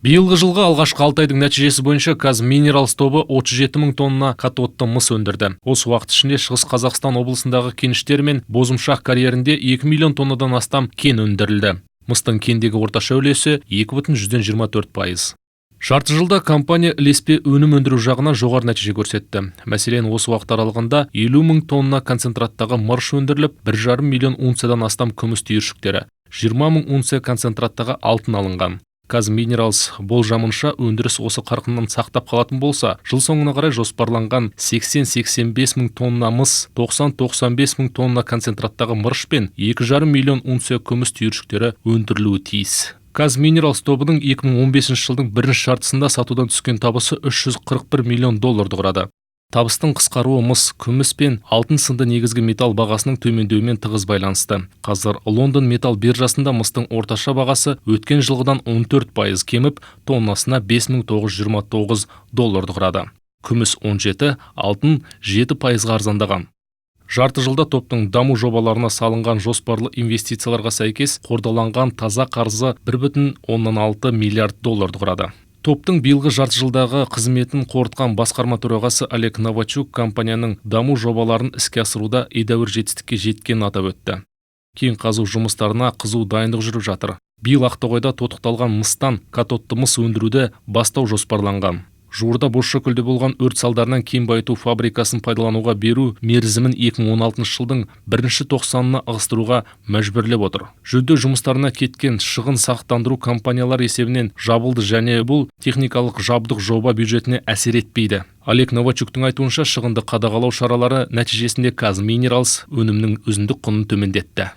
Биылғы жылғы алғашқы 6 айдың нәтижесі бойынша Казминералс тобы 37 мың тонна катодты мыс өндірді. Осы уақыт ішінде Шығыс Қазақстан облысындағы кеніштер мен Бозымшақ карьерінде 2 миллион тоннадан астам кен өндірілді. Мыстың кендегі орташа үлесі 2,24%. Жарты жылда компания ілеспе өнім өндіру жағынан жоғары нәтиже көрсетті. Мәселен, осы уақыт аралығында 50 мың тонна концентраттағы мырыш өндіріліп, 1,5 миллион унциядан астам күміс түйіршіктері, 20 мың унция концентраттағы алтын алынған. Казминералс болжамынша өндіріс осы қарқыннан сақтап қалатын болса, жыл соңына қарай жоспарланған 80-85 мың тонна мыс, 90-95 мың тонна концентраттағы мырыш пен 2,5 миллион унция күміс түйіршіктері өндірілуі тиіс. Казминералс тобының 2015 жылдың бірінші жартысында сатудан түскен табысы $341 миллион құрады. Табыстың қысқаруы мыс, күміс пен алтын сынды негізгі металл бағасының төмендеуімен тығыз байланысты. Қазір Лондон металл биржасында мыстың орташа бағасы өткен жылғыдан 14% кеміп, тоннасына $5,929 құрады. Күміс 17, алтын 7% арзандаған. Жарты жылда топтың даму жобаларына салынған жоспарлы инвестицияларға сәйкес қордаланған таза қарызы $1,6 миллиард құрады. Топтың биылғы жарты жылдағы қызметін қорытқан басқарма төрағасы Олег Новачук компанияның даму жобаларын іске асыруда едәуір жетістікке жеткенін атап өтті. Кен қазу жұмыстарына қызу дайындық жүріп жатыр. Биыл Ақтоғайда тотықталған мыстан катодты мыс өндіруді бастау жоспарланған. Жуырда Бозшакөлде болған өрт салдарынан кен байыту фабрикасын пайдалануға беру мерзімін 2016 жылдың 1-ші тоқсанына ығыстыруға мәжбүрлеп отыр. Жөндеу жұмыстарына кеткен шығын сақтандыру компаниялар есебінен жабылды және бұл техникалық жабдық жоба бюджетіне әсер етпейді. Олег Новачуктың айтуынша, шығынды қадағалау шаралары нәтижесінде Казминералс өнімнің өзіндік құнын төмендетті.